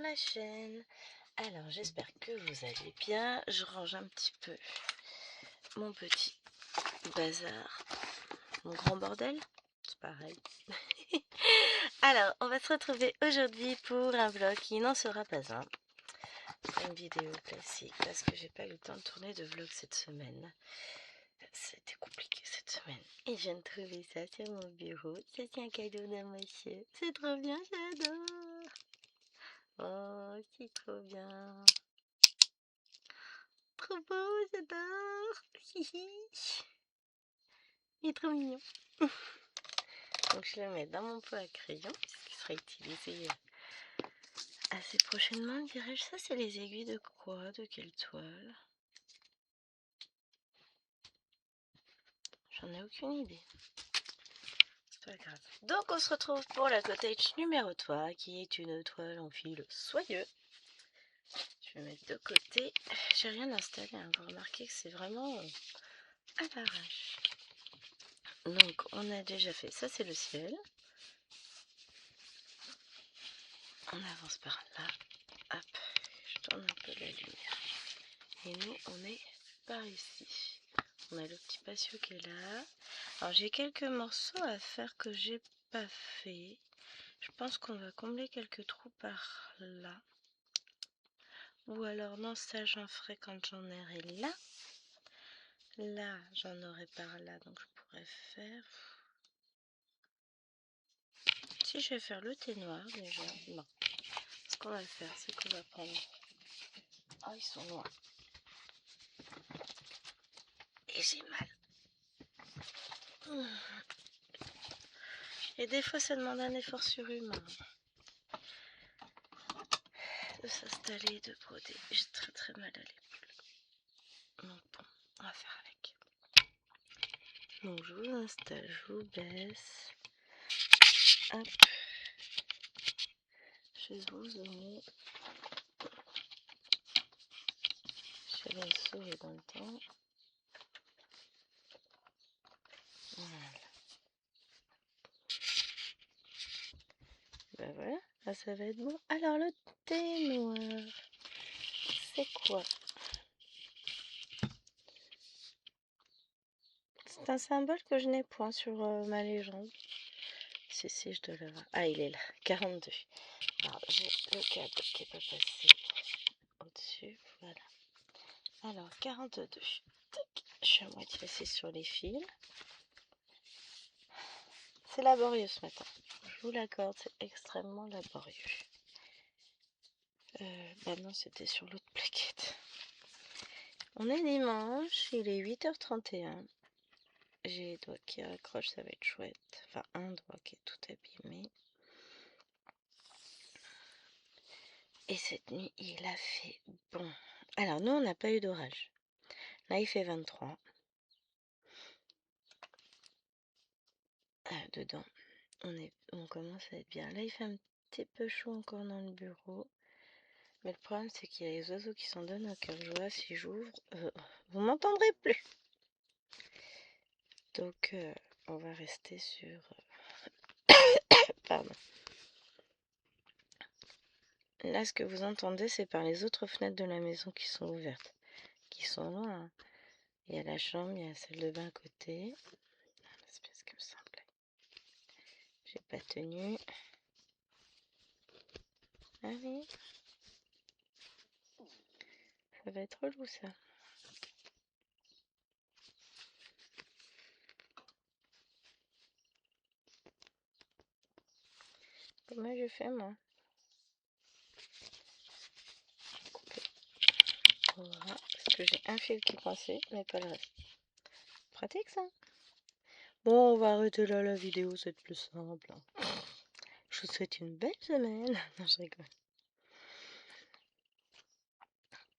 la chaîne. Alors j'espère que vous allez bien. Je range un petit peu mon petit bazar, mon grand bordel, c'est pareil. Alors on va se retrouver aujourd'hui pour un vlog qui n'en sera pas un. Une vidéo classique parce que j'ai pas eu le temps de tourner de vlog cette semaine. C'était compliqué cette semaine. Et je viens de trouver ça sur mon bureau. C'est un cadeau d'un monsieur. C'est trop bien, j'adore. Oh, c'est trop bien. Trop beau, j'adore. Il est trop mignon. Donc je le mets dans mon pot à crayon, puisqu'il sera utilisé assez prochainement, dirais-je. Ça, c'est les aiguilles de quoi? De quelle toile? J'en ai aucune idée. C'est pas grave. Donc on se retrouve pour la cottage numéro 3, qui est une toile en fil soyeux. Je vais mettre de côté. J'ai rien installé, hein. Vous remarquez que c'est vraiment à l'arrache. Donc on a déjà fait, ça c'est le ciel. On avance par là. Hop, je tourne un peu la lumière. Et nous on est par ici. On a le petit patio qui est là. Alors j'ai quelques morceaux à faire que j'ai pas fait. Je pense qu'on va combler quelques trous par là. Ou alors non, ça j'en ferai quand j'en aurai là. Là j'en aurai par là, donc je pourrais faire... Si je vais faire le thé noir déjà. Non. Ce qu'on va faire, c'est qu'on va prendre... Oh, ils sont loin. Et j'ai mal. Et des fois, ça demande un effort surhumain de s'installer, de broder. J'ai très très mal à l'épaule. Donc bon, on va faire avec. Donc je vous installe, je vous baisse. Hop. Je vais vous zoomer. J'avais une souris dans le temps. Voilà. Ben voilà, là ça va être bon. Alors le thé noir, c'est quoi? C'est un symbole que je n'ai point sur ma légende. Si, je dois l'avoir. Ah, il est là, 42. Alors, j'ai le câble qui n'est pas passé au-dessus. Voilà. Alors, 42. Tac. Je suis à moitié assise sur les fils. C'est laborieux ce matin. Je vous l'accorde, c'est extrêmement laborieux. Bah non, c'était sur l'autre plaquette. On est dimanche, il est 8h31. J'ai les doigts qui raccrochent, ça va être chouette. Enfin, un doigt qui est tout abîmé. Et cette nuit, il a fait bon. Alors, nous, on n'a pas eu d'orage. Là, il fait 23. Dedans, on commence à être bien. Là, il fait un petit peu chaud encore dans le bureau. Mais le problème, c'est qu'il y a les oiseaux qui s'en donnent à cœur joie. Si j'ouvre, vous m'entendrez plus. Donc, on va rester sur... Pardon. Là, ce que vous entendez, c'est par les autres fenêtres de la maison qui sont ouvertes. Qui sont loin. Hein. Il y a la chambre, il y a la salle de bain à côté. C'est ce qui me semblait. J'ai pas tenu. Ah oui. Ça va être relou, ça. Comment je fais, moi? Voilà, parce que j'ai un fil qui est coincé, mais pas le reste. Pratique, ça. Bon, on va arrêter là la vidéo, c'est plus simple. Je vous souhaite une belle semaine. Non, je rigole.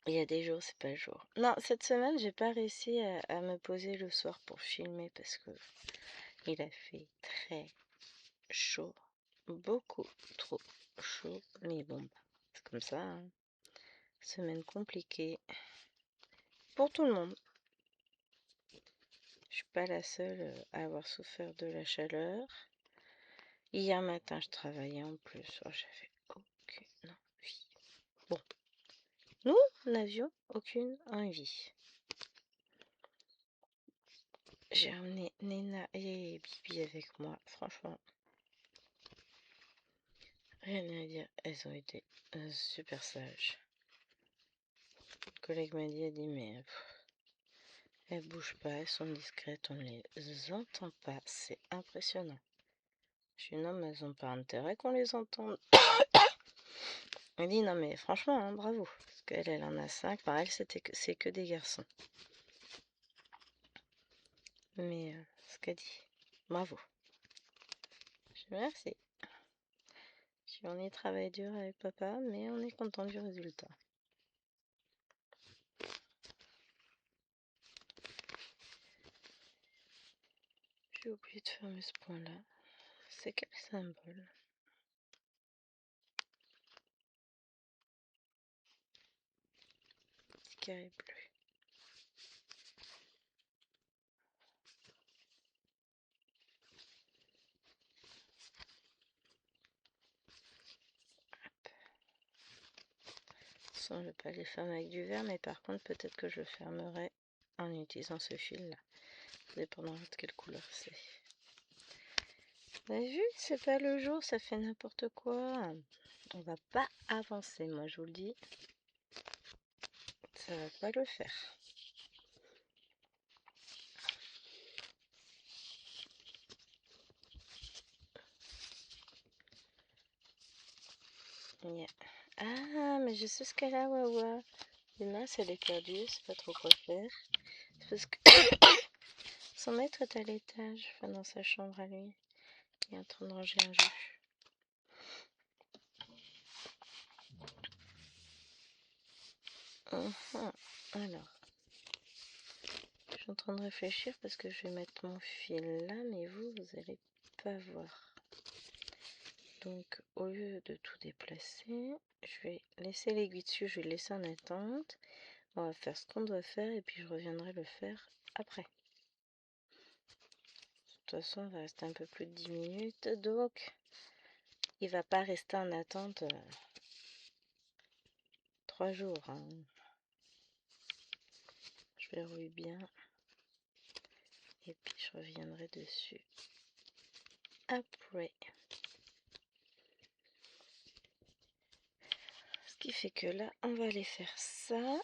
Il y a des jours, c'est pas le jour. Non, cette semaine, j'ai pas réussi à me poser le soir pour filmer parce que il a fait très chaud. Beaucoup trop chaud. Mais bon, c'est comme ça. Hein. Semaine compliquée. Pour tout le monde. Je suis pas la seule à avoir souffert de la chaleur. Hier matin, je travaillais en plus. Oh, j'avais aucune envie. Bon, nous n'avions aucune envie. J'ai emmené Nena et Bibi avec moi, franchement. Rien à dire, elles ont été super sages. Le collègue m'a dit, mais elles bougent pas, elles sont discrètes, on les entend pas, c'est impressionnant. Je suis non, mais elles ont pas intérêt qu'on les entende. Elle dit, non mais franchement, hein, bravo, parce qu'elle, elle en a 5, par elle, c'est que des garçons. Mais ce qu'elle dit, bravo. Je dis merci. On y travaille dur avec papa, mais on est content du résultat. J'ai oublié de fermer ce point-là. C'est quel symbole? Petit carré bleu. Je ne vais pas les fermer avec du verre, mais par contre, peut-être que je fermerai en utilisant ce fil-là. Dépendant de quelle couleur c'est. Vous avez vu, c'est pas le jour, ça fait n'importe quoi. On va pas avancer, moi je vous le dis. Ça va pas le faire. Yeah. Ah, mais je sais ce qu'elle a, Wawa. Demain, elle est perdue, je sais pas trop quoi faire. C'est parce que son maître est à l'étage, enfin dans sa chambre à lui. Il est en train de ranger un jus. Alors, je suis en train de réfléchir parce que je vais mettre mon fil là, mais vous allez pas voir. Donc, au lieu de tout déplacer, je vais laisser l'aiguille dessus, je vais le laisser en attente. On va faire ce qu'on doit faire et puis je reviendrai le faire après. De toute façon, on va rester un peu plus de 10 minutes, donc il va pas rester en attente 3 jours. Hein. Je verrouille bien et puis je reviendrai dessus après. Ce qui fait que là, on va aller faire ça.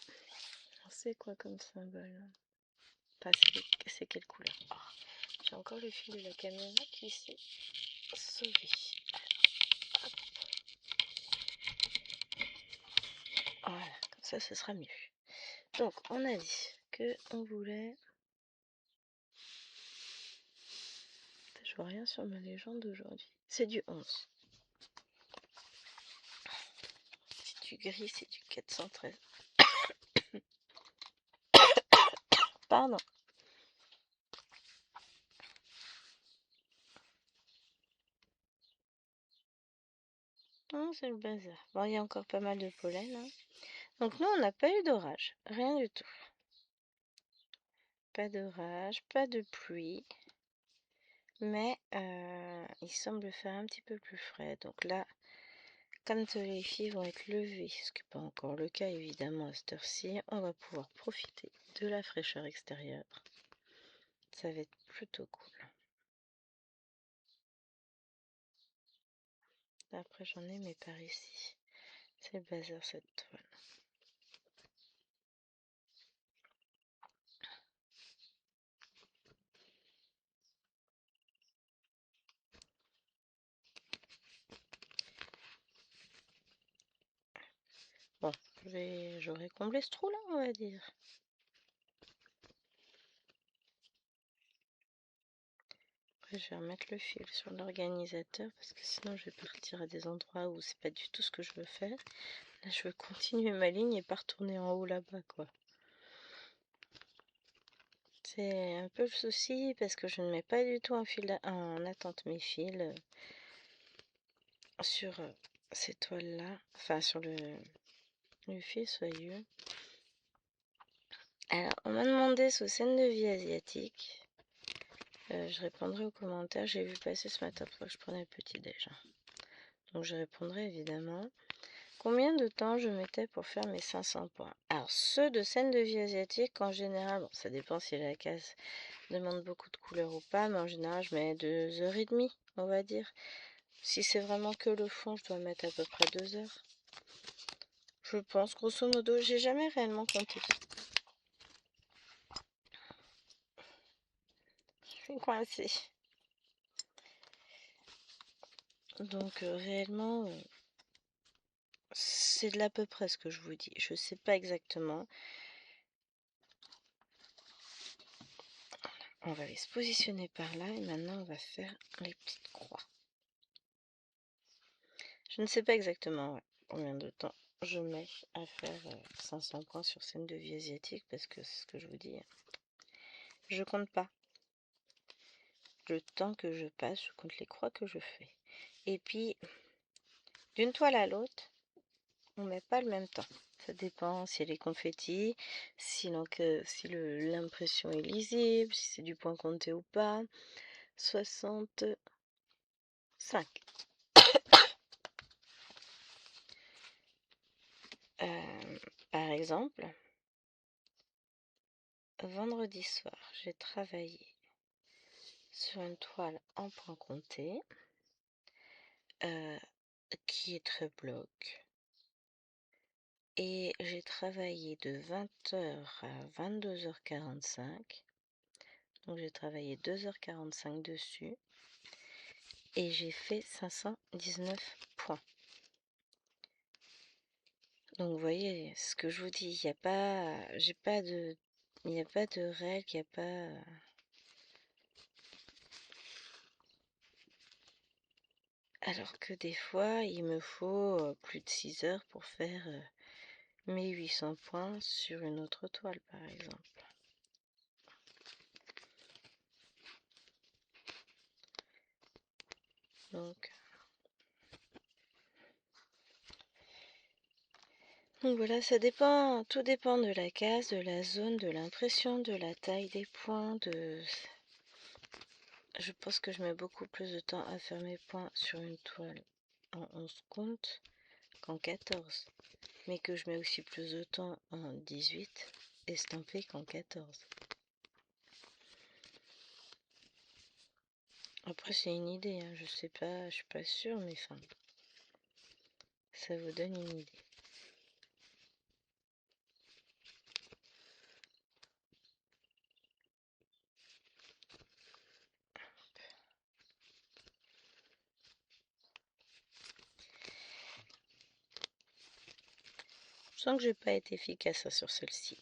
C'est quoi comme symbole? Enfin, c'est quelle couleur? Oh, j'ai encore le fil de la caméra qui s'est sauvé. Alors, voilà, comme ça, ce sera mieux. Donc, on a dit que on voulait... Je vois rien sur ma légende d'aujourd'hui. C'est du 11. C'est du gris, c'est du 413. Pardon. Non, c'est le bazar. Bon, il y a encore pas mal de pollen. Hein. Donc, nous, on n'a pas eu d'orage. Rien du tout. Pas d'orage, pas de pluie. Mais il semble faire un petit peu plus frais. Donc là, quand les filles vont être levées, ce qui n'est pas encore le cas évidemment à cette heure-ci, on va pouvoir profiter de la fraîcheur extérieure. Ça va être plutôt cool. Après j'en ai mais par ici. C'est le bazar cette toile. Bon, j'aurais comblé ce trou là on va dire. Après je vais remettre le fil sur l'organisateur parce que sinon je vais partir à des endroits où c'est pas du tout ce que je veux faire. Là je veux continuer ma ligne et pas retourner en haut là-bas quoi. C'est un peu le souci parce que je ne mets pas du tout en attente mes fils sur ces toiles-là, enfin sur le fil soyeux. Alors, on m'a demandé sous scène de vie asiatique. Je répondrai aux commentaires. J'ai vu passer ce matin pour que je prenais le petit déj. Donc je répondrai évidemment. Combien de temps je mettais pour faire mes 500 points? Alors, ceux de scène de vie asiatique, en général, bon, ça dépend si la case demande beaucoup de couleurs ou pas, mais en général, je mets 2h30, on va dire. Si c'est vraiment que le fond, je dois mettre à peu près 2 heures. Je pense, grosso modo, j'ai jamais réellement compté. Je suis coincée. Donc, réellement, c'est de l'à peu près ce que je vous dis. Je sais pas exactement. On va les se positionner par là et maintenant on va faire les petites croix. Je ne sais pas exactement combien de temps je mets à faire 500 points sur scène de vie asiatique parce que c'est ce que je vous dis. Je compte pas. Le temps que je passe, je compte les croix que je fais. Et puis, d'une toile à l'autre, on met pas le même temps. Ça dépend si elle est confetti, si l'impression est lisible, si c'est du point compté ou pas. 65. Par exemple, vendredi soir, j'ai travaillé sur une toile en point compté qui est très bloc. Et j'ai travaillé de 20h à 22h45. Donc j'ai travaillé 2h45 dessus. Et j'ai fait 519 points. Donc vous voyez, ce que je vous dis, il n'y a pas. Il n'y a pas de règle, il n'y a pas. Alors que des fois, il me faut plus de 6 heures pour faire mes 800 points sur une autre toile, par exemple. Donc voilà, ça dépend, tout dépend de la case, de la zone, de l'impression, de la taille des points, Je pense que je mets beaucoup plus de temps à faire mes points sur une toile en 11 comptes qu'en 14. Mais que je mets aussi plus de temps en 18 estampé qu'en 14. Après c'est une idée, hein, je sais pas, je suis pas sûre, mais enfin, ça vous donne une idée. Je sens que j'ai pas été efficace sur celle-ci.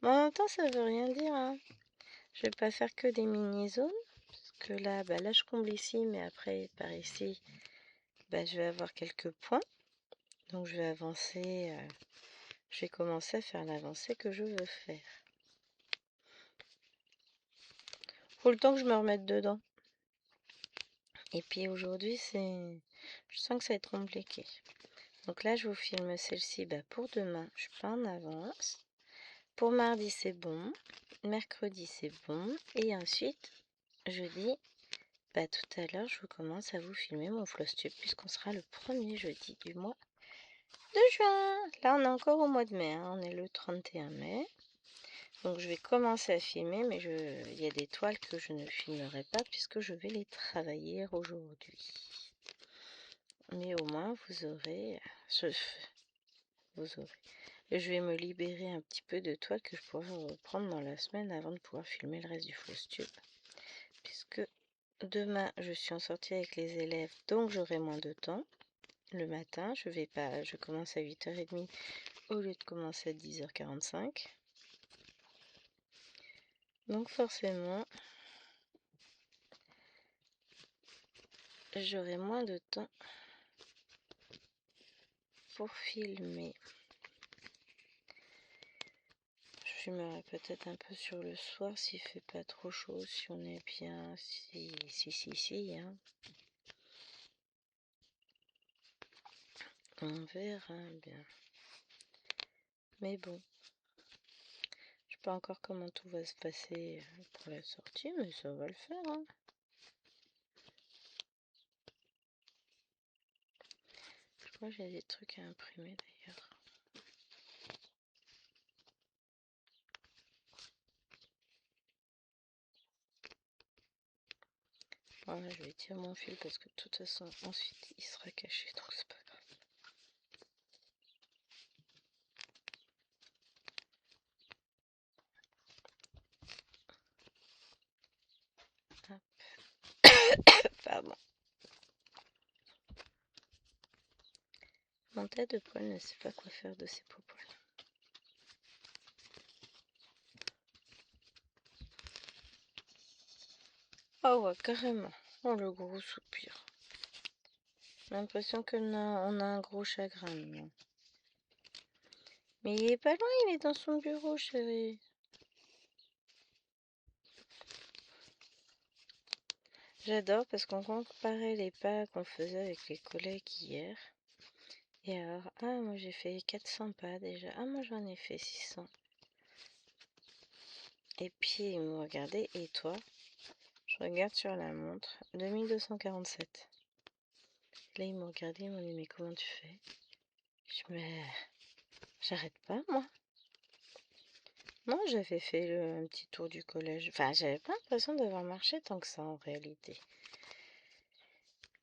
Mais en même temps, ça veut rien dire, hein. Je vais pas faire que des mini-zones. Parce que là, là, je comble ici, mais après, par ici, je vais avoir quelques points. Donc, je vais avancer. Je vais commencer à faire l'avancée que je veux faire. Faut le temps que je me remette dedans. Et puis aujourd'hui, je sens que ça va être compliqué. Donc là, je vous filme celle-ci pour demain. Je suis pas en avance. Pour mardi, c'est bon. Mercredi, c'est bon. Et ensuite, jeudi, tout à l'heure, je commence à vous filmer mon Flosstube puisqu'on sera le premier jeudi du mois de juin. Là, on est encore au mois de mai. On est le 31 mai. Donc, je vais commencer à filmer, mais il y a des toiles que je ne filmerai pas puisque je vais les travailler aujourd'hui. Mais au moins, vous aurez. Et je vais me libérer un petit peu de toiles que je pourrai reprendre dans la semaine avant de pouvoir filmer le reste du Flosstube. Puisque demain, je suis en sortie avec les élèves, donc j'aurai moins de temps. Le matin, je commence à 8h30 au lieu de commencer à 10h45. Donc forcément, j'aurai moins de temps pour filmer. Je filmerai peut-être un peu sur le soir s'il fait pas trop chaud, si on est bien, si, hein. On verra bien. Mais bon, je sais pas encore comment tout va se passer pour la sortie, mais ça va le faire, hein. fois j'ai des trucs à imprimer d'ailleurs. Voilà, je vais tirer mon fil parce que de toute façon ensuite il sera caché, donc c'est pas grave. Pardon. Mon tête de poil ne sait pas quoi faire de ses poils. Oh ouais, carrément. Oh, le gros soupir. J'ai l'impression qu'on a un gros chagrin maintenant. Mais il est pas loin, il est dans son bureau, chérie. J'adore parce qu'on comparait les pas qu'on faisait avec les collègues hier. Et alors, ah, moi j'ai fait 400 pas déjà. Ah, moi j'en ai fait 600. Et puis ils m'ont regardé, et toi? Je regarde sur la montre, 2247. Là ils m'ont regardé, ils m'ont dit, mais comment tu fais? Je dis, mais j'arrête pas moi. Moi j'avais fait un petit tour du collège. Enfin, j'avais pas l'impression d'avoir marché tant que ça en réalité.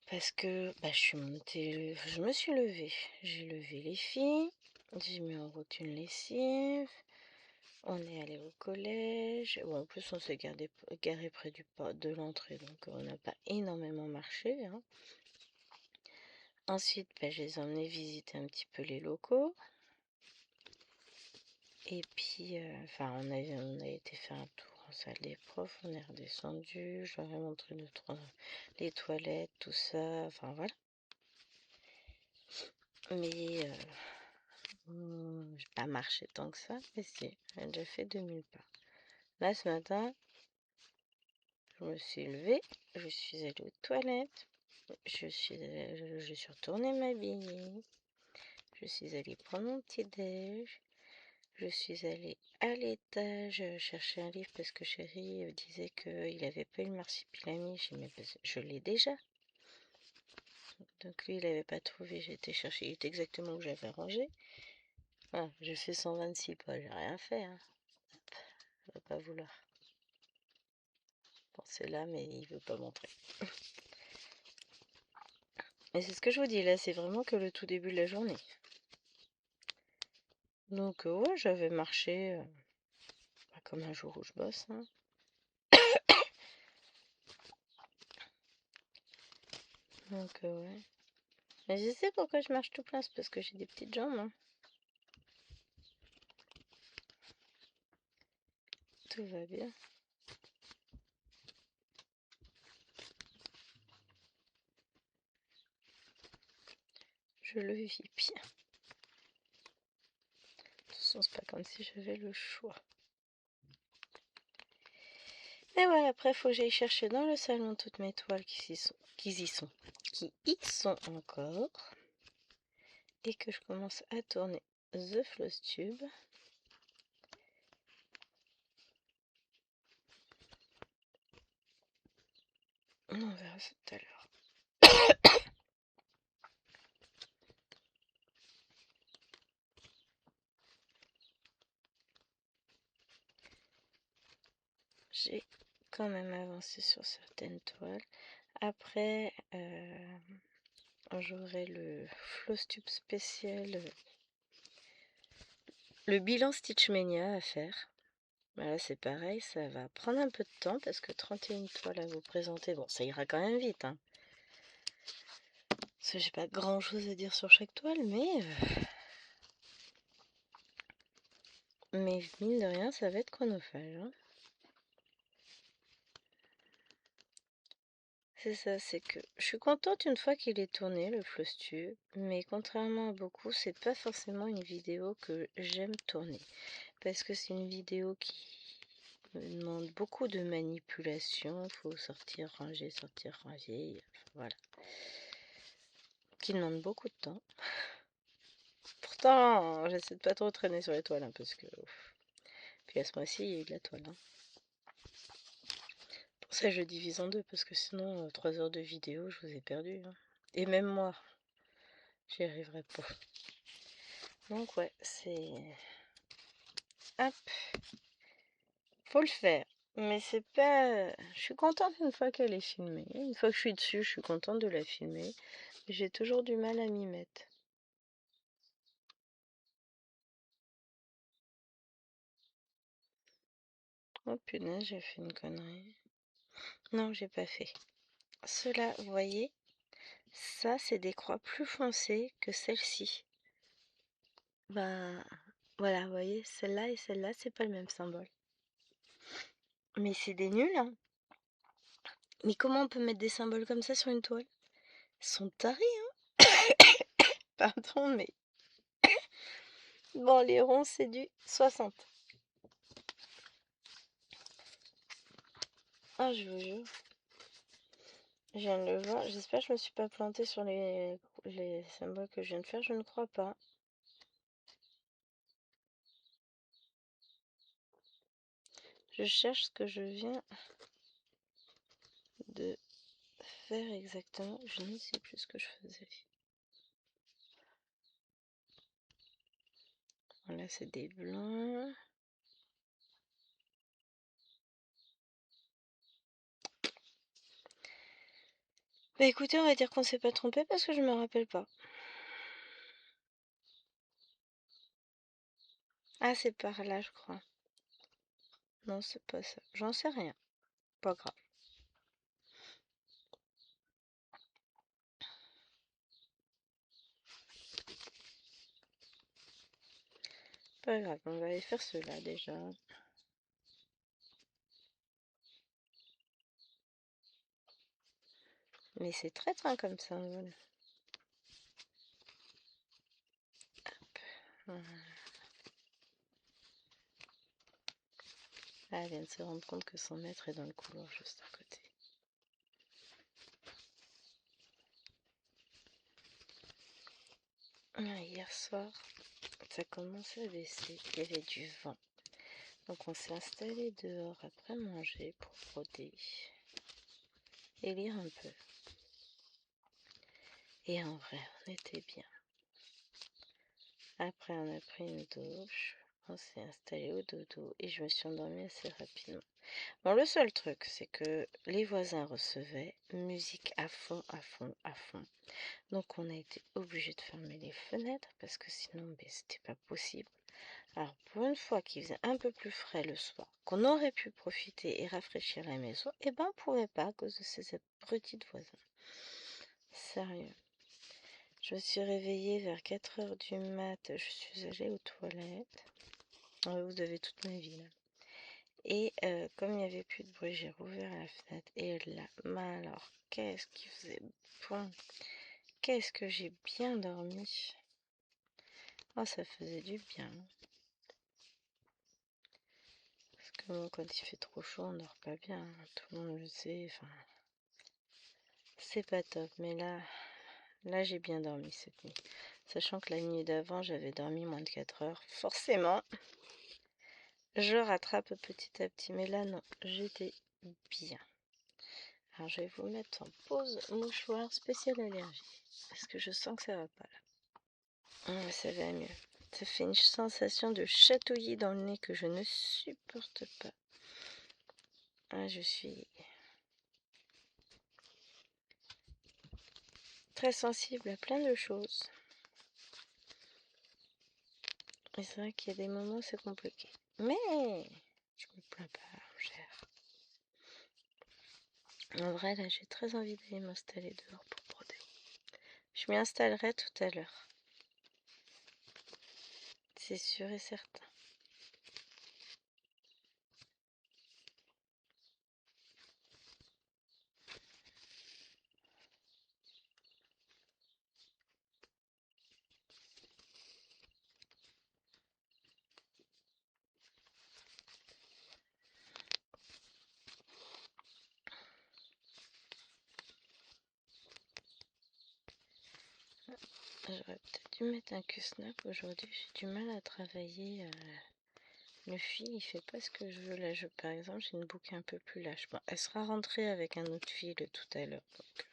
Parce que bah, je suis montée, je me suis levée. J'ai levé les filles, j'ai mis en route une lessive. On est allé au collège. Bon, en plus, on s'est garé près de l'entrée, donc on n'a pas énormément marché, hein. Ensuite, bah, je les ai emmenés visiter un petit peu les locaux. Et puis, enfin, on a été faire un tour en salle des profs, on est redescendu, je leur ai montré les toilettes, tout ça, enfin voilà. Mais j'ai pas marché tant que ça, mais si, j'ai déjà fait 2000 pas. Là, ce matin, je me suis levée, je suis allée aux toilettes, je suis retournée m'habiller, je suis allée prendre mon petit déj, je suis allée à l'étage chercher un livre parce que chéri disait qu'il avait pas eu le marsipilami. J'ai dit, mais je l'ai déjà. Donc lui, il avait pas trouvé, j'ai été chercher, il était exactement où j'avais rangé. Voilà, j'ai fait 126 pas, j'ai rien fait, hein. Il va pas vouloir. Bon, c'est là, mais il veut pas montrer. Mais c'est ce que je vous dis, là, c'est vraiment que le tout début de la journée. Donc, ouais, j'avais marché comme un jour où je bosse, hein. Donc, ouais. Mais je sais pourquoi je marche tout plein, c'est parce que j'ai des petites jambes, hein. Tout va bien. Je le vis bien. De toute façon, c'est pas comme si j'avais le choix. Et ouais, après, faut que j'aille chercher dans le salon toutes mes toiles qui y sont encore. Et que je commence à tourner The Floss Tube. On verra ça tout à l'heure. J'ai quand même avancé sur certaines toiles. Après, j'aurai le Floss Tube spécial, le bilan Stitchmania à faire. Voilà, c'est pareil, ça va prendre un peu de temps parce que 31 toiles à vous présenter, bon, ça ira quand même vite, hein. Parce que j'ai pas grand chose à dire sur chaque toile, mais mine de rien, ça va être chronophage, hein. C'est ça, c'est que je suis contente une fois qu'il est tourné, le Floss Tube, mais contrairement à beaucoup, c'est pas forcément une vidéo que j'aime tourner. Parce que c'est une vidéo qui me demande beaucoup de manipulation, faut sortir, ranger, enfin, voilà. Qui demande beaucoup de temps. Pourtant, j'essaie de pas trop traîner sur les toiles, hein, parce que... Puis à ce mois-ci, il y a eu de la toile, hein. Pour ça, je divise en deux, parce que sinon, 3 heures de vidéo, je vous ai perdu, hein. Et même moi, J'y arriverai pas. Donc ouais, c'est... Hop, faut le faire. Mais c'est pas... Je suis contente une fois qu'elle est filmée. Une fois que je suis dessus, je suis contente de la filmer. J'ai toujours du mal à m'y mettre. Oh punaise, j'ai fait une connerie. Non, j'ai pas fait. Ceux-là, vous voyez, ça, c'est des croix plus foncées que celle-ci. Ben, voilà, vous voyez, celle-là et celle-là, c'est pas le même symbole. Mais c'est des nuls, hein. Mais comment on peut mettre des symboles comme ça sur une toile? Ils sont tarés, hein. Pardon, mais... Bon, les ronds, c'est du 60. Ah, je vous jure. Je viens de le voir. J'espère que je me suis pas plantée sur les symboles que je viens de faire. Je ne crois pas. Je cherche ce que je viens de faire exactement. Je ne sais plus ce que je faisais. Voilà, c'est des blancs. Bah écoutez, on va dire qu'on s'est pas trompé parce que je me rappelle pas. Ah, c'est par là, je crois. Non, c'est pas ça. J'en sais rien. Pas grave. Pas grave, on va aller faire cela déjà. Mais c'est très train comme ça, voilà. Voilà. Ah, elle vient de se rendre compte que son maître est dans le couloir juste à côté. Ah, hier soir, ça commençait à baisser, il y avait du vent. Donc on s'est installé dehors après manger pour broder et lire un peu. Et en vrai, on était bien. Après, on a pris une douche, on s'est installé au dodo et je me suis endormie assez rapidement. Bon, le seul truc, c'est que les voisins recevaient musique à fond, à fond, à fond. Donc on a été obligé de fermer les fenêtres parce que sinon, ben, c'était pas possible. Alors pour une fois qu'il faisait un peu plus frais le soir, qu'on aurait pu profiter et rafraîchir la maison, eh ben on pouvait pas à cause de ces petites voisins. Sérieux. Je me suis réveillée vers 4 heures du mat, je suis allée aux toilettes. Vous avez toute ma vie là. Et comme il n'y avait plus de bruit, j'ai rouvert la fenêtre et là, mais alors, qu'est-ce qui faisait bon? Qu'est-ce que j'ai bien dormi? Oh, ça faisait du bien. Parce que bon, quand il fait trop chaud, on dort pas bien, hein. Tout le monde le sait, enfin... C'est pas top, mais là j'ai bien dormi cette nuit. Sachant que la nuit d'avant, j'avais dormi moins de 4 heures. Forcément, je rattrape petit à petit. Mais là, non, j'étais bien. Alors, je vais vous mettre en pause mouchoir spécial allergie. Parce que je sens que ça va pas là. Ça va mieux. Ça fait une sensation de chatouillis dans le nez que je ne supporte pas. Ah, je suis très sensible à plein de choses. Et c'est vrai qu'il y a des moments où c'est compliqué. Mais je me plains pas, mon cher. En vrai, là, j'ai très envie d'aller m'installer dehors pour broder. Je m'y installerai tout à l'heure. C'est sûr et certain. J'aurais peut-être dû mettre un Q-snap aujourd'hui. J'ai du mal à travailler. Le fil, il fait pas ce que je veux. Là, par exemple, j'ai une boucle un peu plus lâche. Bon, elle sera rentrée avec un autre fil tout à l'heure. Donc,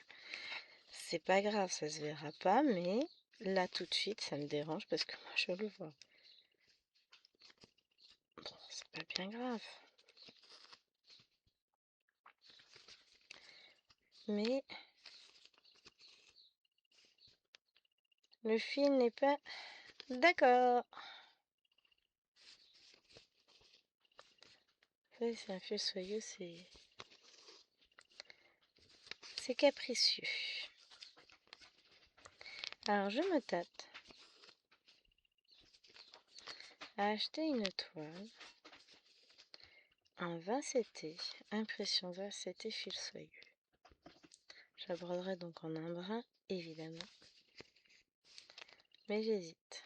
c'est pas grave, ça se verra pas, mais Là, tout de suite, ça me dérange parce que moi, je le vois. Bon, c'est pas bien grave. Mais le fil n'est pas d'accord. C'est un fil soyeux, c'est capricieux. Alors, je me tâte à acheter une toile en 20 CT, impression 20 CT fil soyeux. J'aborderai donc en un brin, évidemment. Mais j'hésite.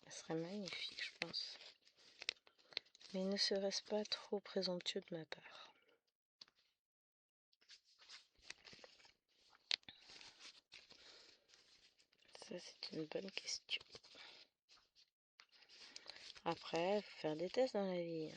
Ça serait magnifique, je pense. Mais ne serait-ce pas trop présomptueux de ma part? Ça, c'est une bonne question. Après, il faut faire des tests dans la vie.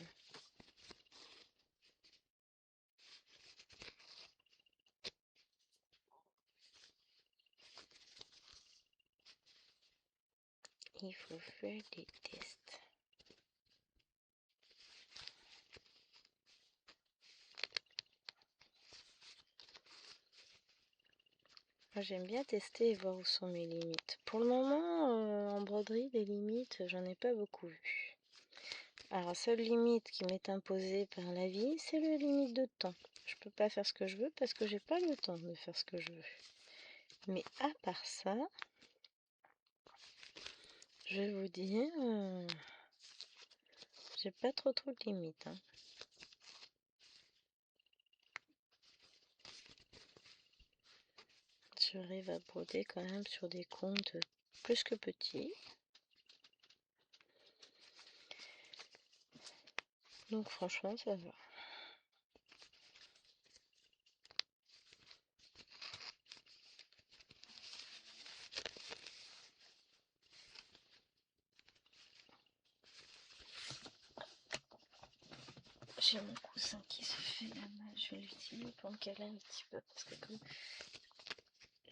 Il faut faire des tests. Moi, j'aime bien tester et voir où sont mes limites. Pour le moment, en broderie, les limites, j'en ai pas beaucoup vu. Alors, la seule limite qui m'est imposée par la vie, c'est la limite de temps. Je peux pas faire ce que je veux parce que j'ai pas le temps de faire ce que je veux. Mais à part ça, je vais vous dire, j'ai pas trop de limites. Hein. J'arrive à broder quand même sur des comptes plus que petits. Donc franchement, ça va. J'ai mon coussin qui se fait la main, je vais l'utiliser pour me caler un petit peu parce que comme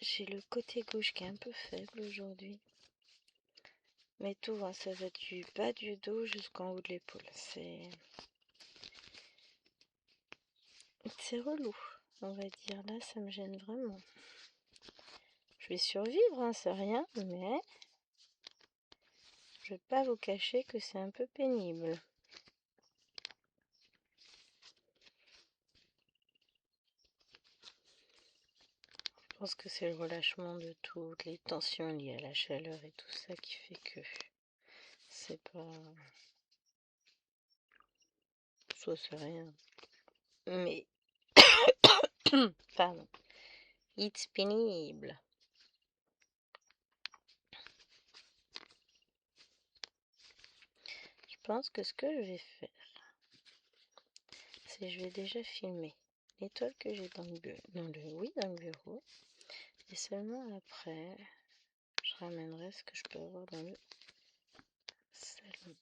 j'ai le côté gauche qui est un peu faible aujourd'hui. Mais tout va, ça va du bas du dos jusqu'en haut de l'épaule. C'est relou, on va dire. Là, ça me gêne vraiment. Je vais survivre, hein, c'est rien, mais je vais pas vous cacher que c'est un peu pénible. Je pense que c'est le relâchement de toutes les tensions liées à la chaleur et tout ça qui fait que c'est pas... Soit c'est rien. Mais... Pardon. It's pénible. Je pense que ce que je vais faire, c'est que je vais déjà filmer l'étoile que j'ai dans le bureau. Dans le bureau. Et seulement après, je ramènerai ce que je peux avoir dans le salon.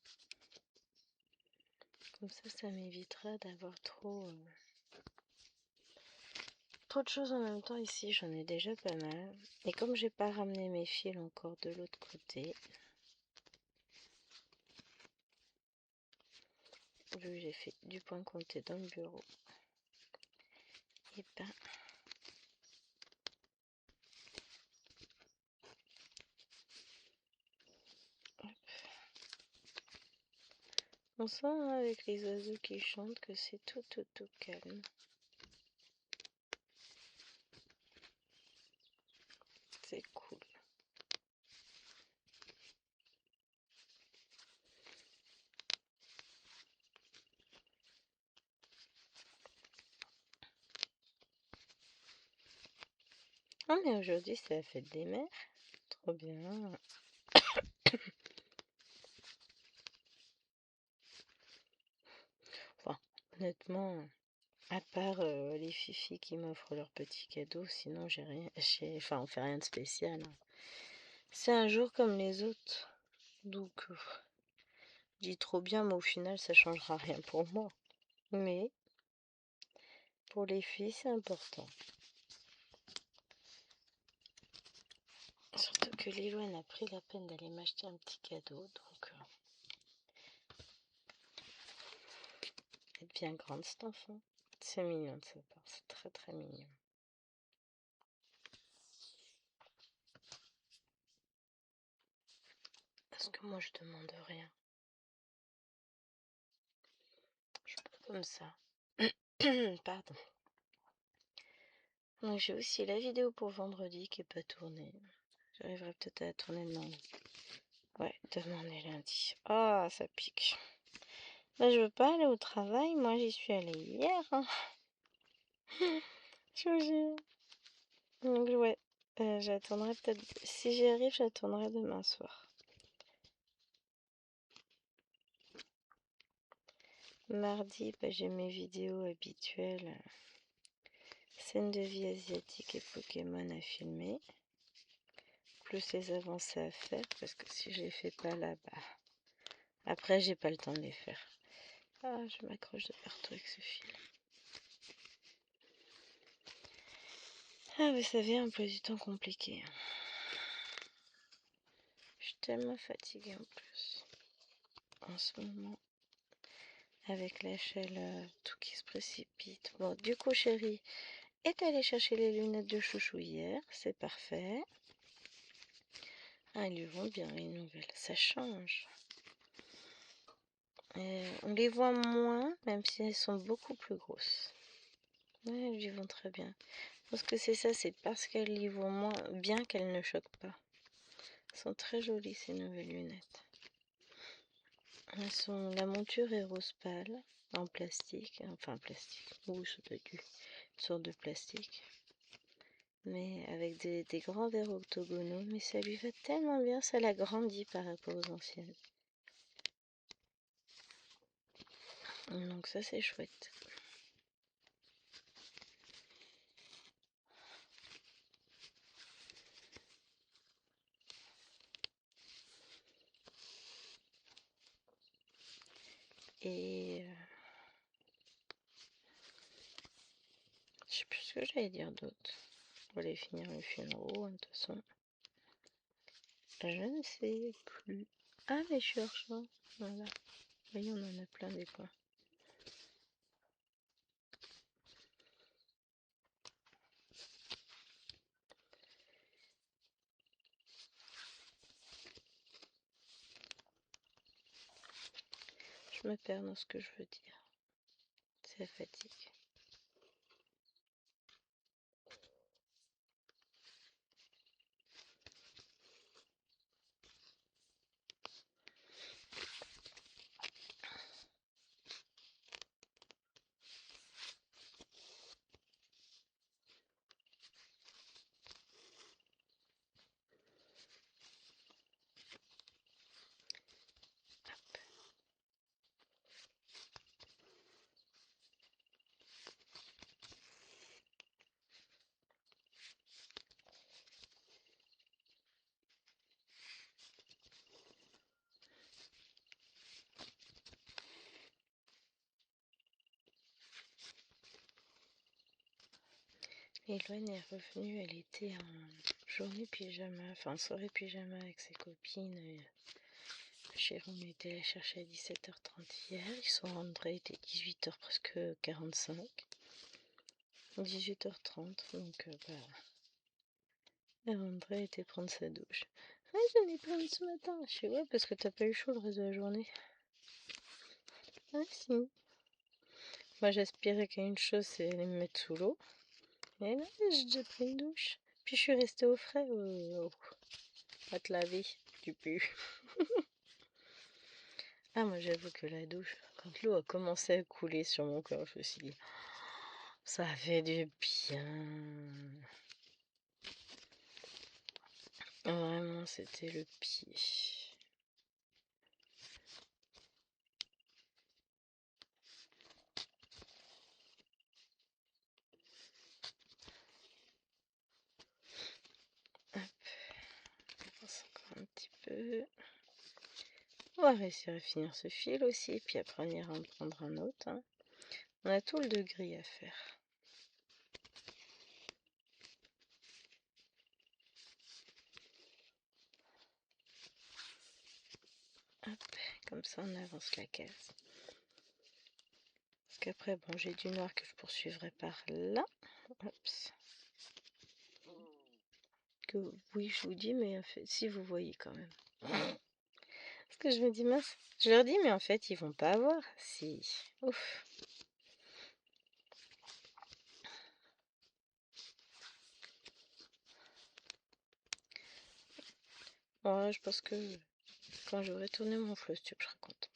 Comme ça m'évitera d'avoir trop de choses en même temps ici. J'en ai déjà pas mal. Et comme j'ai pas ramené mes fils encore de l'autre côté, vu que j'ai fait du point compté dans le bureau, et ben on sent hein, avec les oiseaux qui chantent que c'est tout calme. C'est cool. Oh mais aujourd'hui c'est la fête des mères. Trop bien. Enfin, honnêtement, à part les fifis qui m'offrent leurs petits cadeaux, sinon j'ai rien. Enfin, on fait rien de spécial. Hein. C'est un jour comme les autres. Donc, je dis trop bien, mais au final, ça changera rien pour moi. Mais, pour les filles, c'est important. Surtout que Lilo, elle a pris la peine d'aller m'acheter un petit cadeau, donc elle est bien grande cet enfant. C'est mignon de sa part, c'est très très mignon. Parce que moi je demande rien. Je suis pas comme ça. Pardon. Donc j'ai aussi la vidéo pour vendredi qui est pas tournée. J'arriverai peut-être à la tourner demain. Ouais, demain on est lundi. Ah, ça pique. Bah, je veux pas aller au travail, moi j'y suis allée hier. Hein. Je vous jure. Donc ouais, j'attendrai peut-être... Si j'y arrive, j'attendrai demain soir. Mardi, bah, j'ai mes vidéos habituelles. Scène de vie asiatique et Pokémon à filmer. Plus les avancées à faire, parce que si je les fais pas là, bah... Après, j'ai pas le temps de les faire. Ah, je m'accroche de partout avec ce fil. Ah, vous savez, emploi du temps compliqué. Je suis tellement fatiguée en plus. En ce moment. Avec la chaleur, tout qui se précipite. Bon, du coup, chérie est allée chercher les lunettes de chouchou hier. C'est parfait. Ah, elles lui vont bien, les nouvelles. Ça change. On les voit moins, même si elles sont beaucoup plus grosses. Ouais, elles lui vont très bien. Je pense que c'est ça, c'est parce qu'elles y vont moins bien qu'elles ne choquent pas. Elles sont très jolies, ces nouvelles lunettes. La monture est rose pâle, en plastique. Enfin, plastique. Oui, c'est pas du. Une sorte de plastique. Mais avec des grands verres octogonaux. Mais ça lui va tellement bien, ça l'agrandit par rapport aux anciennes. Donc ça, c'est chouette. Et je sais plus ce que j'allais dire d'autre. On va aller finir le funérail, de toute façon. Je ne sais plus. Ah, mais je suis hors champ. Voilà. Vous voyez, on en a plein des points. Je me perds dans ce que je veux dire. C'est la fatigue. Eloane est revenue, elle était en journée pyjama, enfin soirée pyjama avec ses copines. Chérie, on était allé chercher à 17h30 hier, ils sont rentrés, il était 18h presque 45. 18h30, donc André était prendre sa douche. Ah, j'en ai plein ce matin. Je sais, ouais, parce que t'as pas eu chaud le reste de la journée. Ah, si. Moi, j'aspirais qu'à une chose, c'est aller me mettre sous l'eau. Et là, j'ai déjà pris une douche. Puis je suis restée au frais. Oh, va te laver, tu pues. Ah, moi, j'avoue que la douche, quand l'eau a commencé à couler sur mon corps, je me suis dit, ça fait du bien. Vraiment, c'était le pied. Hop, on avance encore un petit peu. On va réussir à finir ce fil aussi, puis après on ira en prendre un autre. Hein. On a tout le de gris à faire. Hop, comme ça on avance la case. Parce qu'après, bon, j'ai du noir que je poursuivrai par là. Oups. Que, oui, je vous dis, mais en fait, si vous voyez quand même. Parce que je me dis, mince, je leur dis, mais en fait, ils vont pas avoir. Si. Ouf. Bon, je pense que quand j'aurai tourné mon floss tube, je serai contente.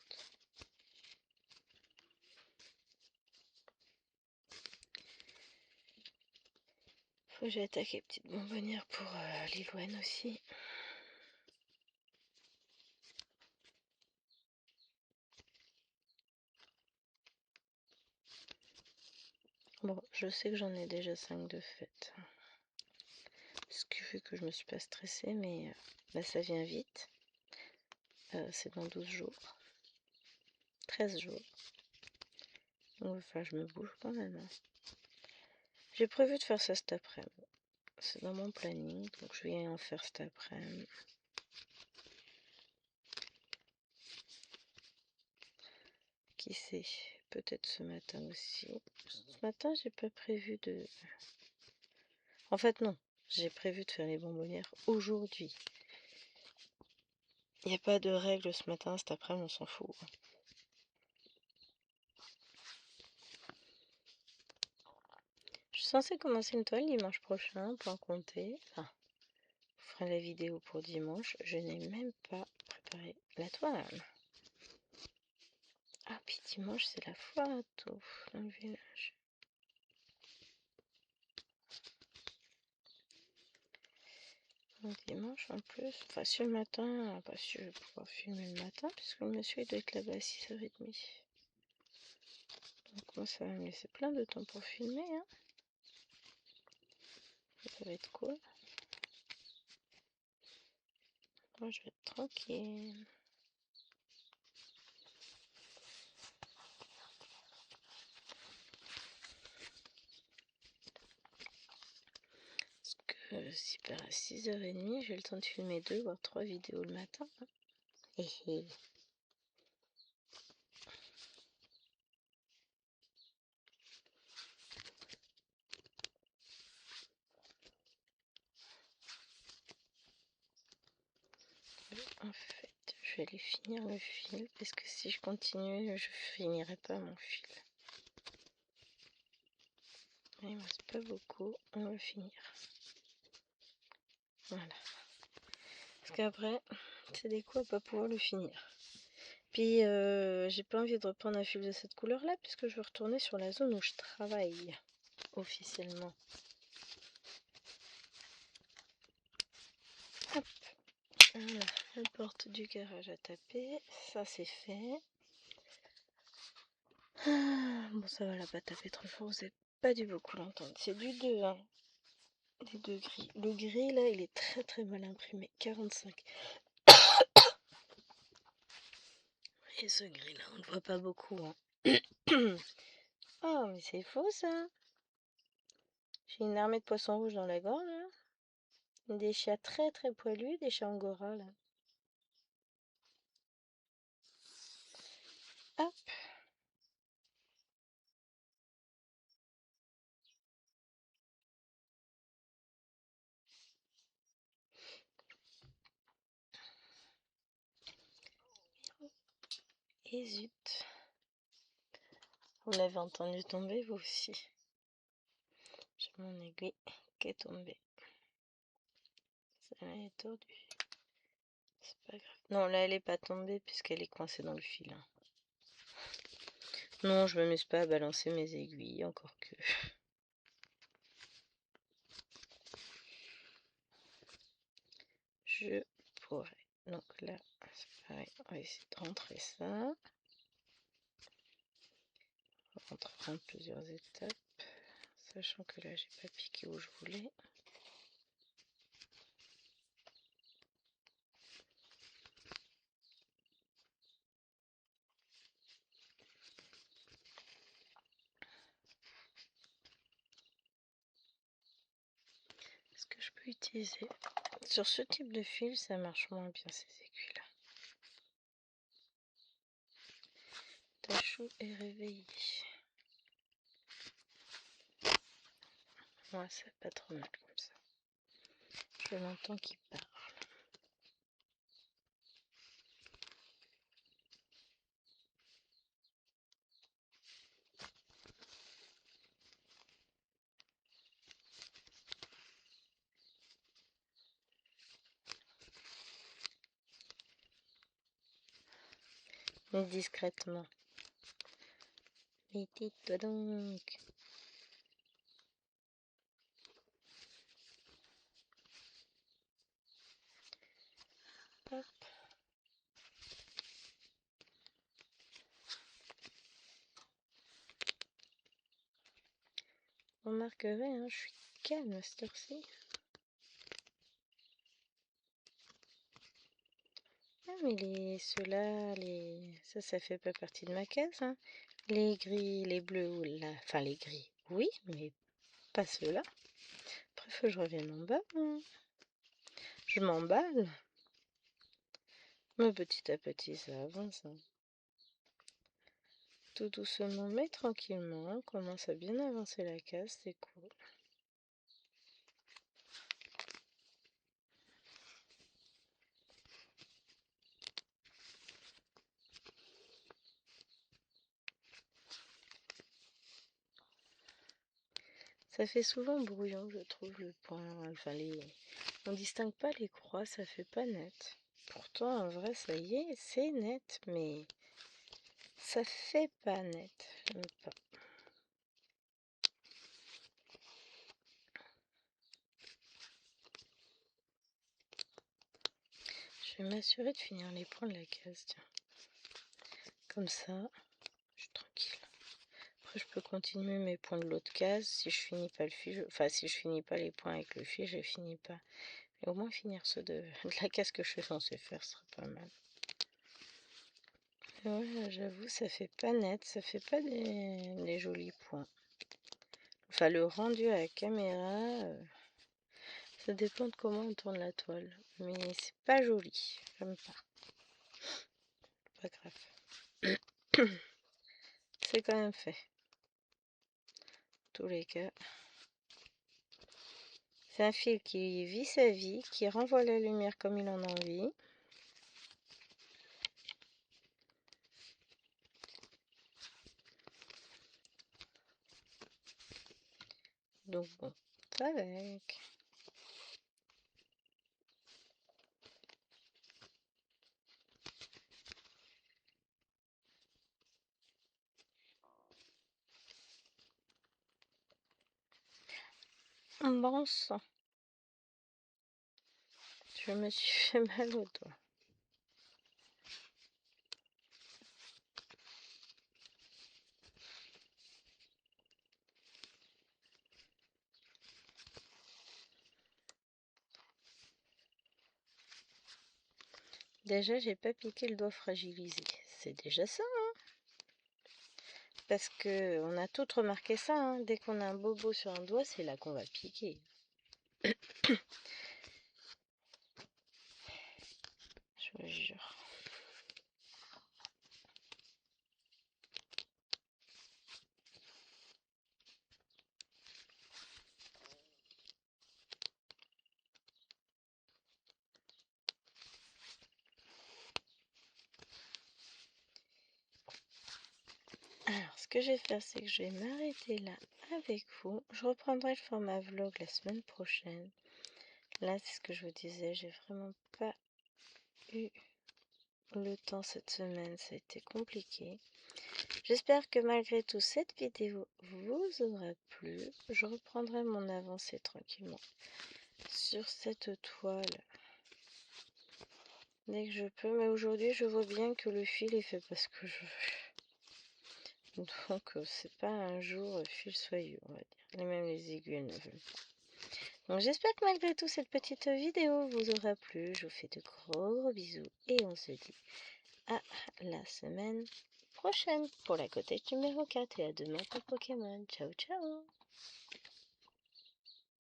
Faut que j'attaque les petites bonbonnières pour Lilouane aussi. Bon, je sais que j'en ai déjà 5 de fait. Ce qui fait que je me suis pas stressée, mais bah, ça vient vite. C'est dans 12 jours. 13 jours. Donc, enfin, je me bouge quand même. Hein. J'ai prévu de faire ça cet après-midi. C'est dans mon planning, donc je vais en faire cet après-midi. Qui sait, peut-être ce matin aussi. Ce matin, j'ai pas prévu de... En fait, non. J'ai prévu de faire les bonbonnières aujourd'hui. Il n'y a pas de règle ce matin, cet après-midi, on s'en fout. Je suis censée commencer une toile dimanche prochain, pour en compter. Enfin, je ferai la vidéo pour dimanche. Je n'ai même pas préparé la toile. Ah, puis dimanche, c'est la foire à tout dans le village. Donc dimanche en plus, enfin sur le matin, pas sûr je vais pouvoir filmer le matin, puisque le monsieur il doit être là-bas à 6h30. Donc moi ça va me laisser plein de temps pour filmer, hein. Ça va être cool. Moi je vais être tranquille. Parce que si par à 6h30, j'ai le temps de filmer 2 voire 3 vidéos le matin. Hein. Hé hé. En fait, je vais aller finir le fil, parce que si je continue, je finirai pas mon fil. Il me reste pas beaucoup, on va finir. Voilà. Parce qu'après, c'est des coups à pas pouvoir le finir. Puis, j'ai pas envie de reprendre un fil de cette couleur-là, puisque je veux retourner sur la zone où je travaille, officiellement. Hop. Voilà, la porte du garage à taper. Ça, c'est fait. Ah, bon, ça va, la pas taper trop fort, vous n'avez pas dû beaucoup l'entendre. C'est du 2, hein. Des 2 gris. Le gris, là, il est très très mal imprimé. 45. Et ce gris-là, on ne voit pas beaucoup, hein. Oh, mais c'est faux, ça. J'ai une armée de poissons rouges dans la gorge, là. Des chats très très poilus, des chats angora, là. Hop. Et zut. Vous l'avez entendu tomber, vous aussi. J'ai mon aiguille qui est tombée. Ça est tordue. C'est pas grave. Non, là, elle est pas tombée puisqu'elle est coincée dans le fil. Hein. Non, je m'amuse pas à balancer mes aiguilles, encore que... Je pourrais. Donc là, c'est pareil. On va essayer de rentrer ça. On rentrera en plusieurs étapes. Sachant que là, j'ai pas piqué où je voulais. Est-ce que je peux utiliser... Sur ce type de fil, ça marche moins bien ces aiguilles-là. chou est réveillé. Moi, c'est pas trop mal comme ça. Je l'entends qu'il parle. Mais discrètement. Mais tais-toi donc. Hop. Vous remarquerez, hein, je suis calme à cette heure-ci. Ah, mais ceux-là, ça fait pas partie de ma case, hein. Les gris, les bleus, ou là, enfin les gris, oui, mais pas ceux-là. Après, faut que je revienne en bas, hein. Je m'emballe. Mais petit à petit, ça avance, hein. Tout doucement, mais tranquillement, on commence à bien avancer la case, c'est cool. Ça fait souvent brouillon, je trouve, le point. Enfin, on distingue pas les croix, ça fait pas net. Pourtant, en vrai, ça y est, c'est net, mais ça fait pas net. J'aime pas. Je vais m'assurer de finir les points de la case, tiens. Comme ça, je suis tranquille. Après, je peux continuer mes points de l'autre case. Si je finis pas le fil, enfin, si je finis pas les points avec le fil, je finis pas. Mais au moins finir ceux de la case que je suis censée faire serait pas mal. Ouais, j'avoue, ça fait pas net, ça fait pas des jolis points. Enfin, le rendu à la caméra, ça dépend de comment on tourne la toile. Mais c'est pas joli, j'aime pas. Pas grave. C'est quand même fait. Tous les cas. C'est un fil qui vit sa vie, qui renvoie la lumière comme il en a envie. Donc bon, ça avec. Bon sang. Je me suis fait mal au doigt. Déjà, j'ai pas piqué le doigt fragilisé. C'est déjà ça, hein. Parce que on a toutes remarqué ça, hein. Dès qu'on a un bobo sur un doigt, c'est là qu'on va piquer. Je vous jure. Alors, ce que je vais faire, c'est que je vais m'arrêter là avec vous. Je reprendrai le format vlog la semaine prochaine. Là, c'est ce que je vous disais, j'ai vraiment pas eu le temps cette semaine, ça a été compliqué. J'espère que malgré tout, cette vidéo vous aura plu. Je reprendrai mon avancée tranquillement sur cette toile dès que je peux. Mais aujourd'hui, je vois bien que le fil est fait parce que je veux. Donc, c'est pas un jour fil soyeux, on va dire. Et même les aiguilles ne veulent pas. Donc, j'espère que malgré tout, cette petite vidéo vous aura plu. Je vous fais de gros bisous et on se dit à la semaine prochaine pour la côté numéro 4 et à demain pour Pokémon. Ciao, ciao!